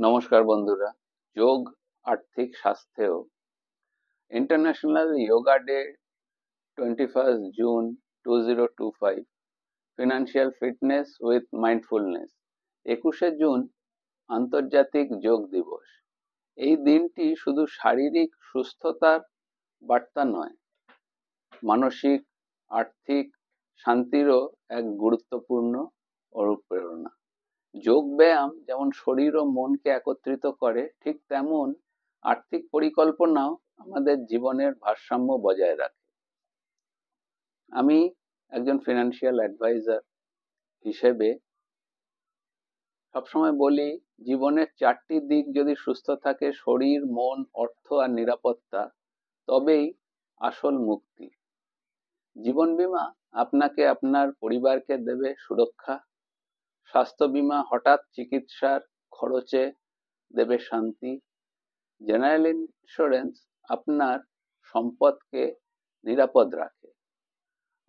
নমস্কার বন্ধুরা। যোগ আর্থিক স্বাস্থ্যেও international yoga day 21 June 2025, financial fitness with mindfulness. 21শে জুন আন্তর্জাতিক যোগ দিবস। এই দিনটি শুধু শারীরিক সুস্থতার বার্তা নয়, মানসিক আর্থিক শান্তিরও এক গুরুত্বপূর্ণ অনুপ্রেরণা। যোগ ব্যায়াম যেমন শরীর ও মনকে একত্রিত করে, ঠিক তেমন আর্থিক পরিকল্পনাও আমাদের জীবনের ভারসাম্য বজায় রাখে। আমি একজন ফিনান্সিয়াল অ্যাডভাইজার হিসেবে সবসময় বলি, জীবনের 4টি দিক যদি সুস্থ থাকে, শরীর, মন, অর্থ আর নিরাপত্তা, তবেই আসল মুক্তি। জীবন বীমা আপনাকে আপনার পরিবারকে দেবে সুরক্ষা, স্বাস্থ্য বীমা হঠাৎ চিকিৎসার খরচে দেবে শান্তি, জেনারেল ইন্স্যুরেন্স আপনার সম্পদকে নিরাপদ রাখে,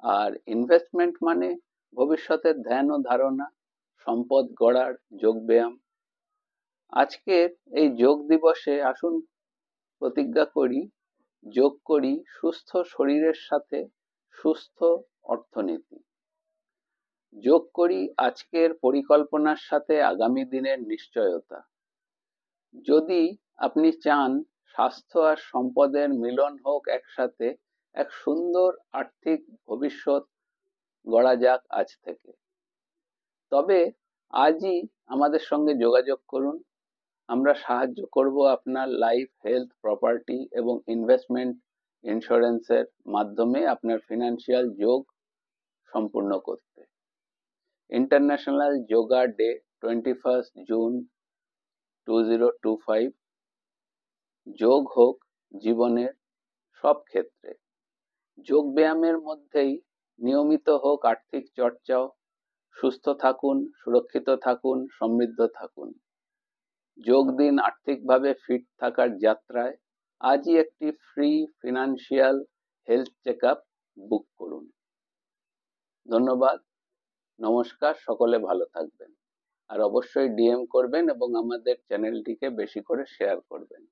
আর ইনভেস্টমেন্ট মানে ভবিষ্যতের ধ্যান ও ধারণা, সম্পদ গড়ার যোগব্যায়াম। আজকের এই যোগ দিবসে আসুন প্রতিজ্ঞা করি, যোগ করি সুস্থ শরীরের সাথে সুস্থ অর্থনীতি। যোগ করি আজকের পরিকল্পনার সাথে আগামী দিনের নিশ্চয়তা। যদি আপনি চান স্বাস্থ্য আর সম্পদের মিলন হোক একসাথে, এক সুন্দর আর্থিক ভবিষ্যৎ গড়া যাক আজ থেকে, তবে আজই আমাদের সঙ্গে যোগাযোগ করুন। আমরা সাহায্য করব আপনার লাইফ, হেলথ, প্রপার্টি এবং ইনভেস্টমেন্ট ইন্স্যুরেন্সের মাধ্যমে আপনার ফিনান্সিয়াল যোগ সম্পূর্ণ করতে। International yoga day 21 June 2025। যোগ হোক জীবনের সব ক্ষেত্রে। যোগ ব্যায়ামের মধ্যেই নিয়মিত হোক আর্থিক চর্চাও। সুস্থ থাকুন, সুরক্ষিত থাকুন, সমৃদ্ধ থাকুন। যোগ দিন আর্থিকভাবে ফিট থাকার যাত্রায়। আজই একটি free financial health check up book করুন। ধন্যবাদ, নমস্কার, সকলে ভালো থাকবেন। আর অবশ্যই ডিএম করবেন এবং আমাদের চ্যানেলটিকে বেশি করে শেয়ার করবেন।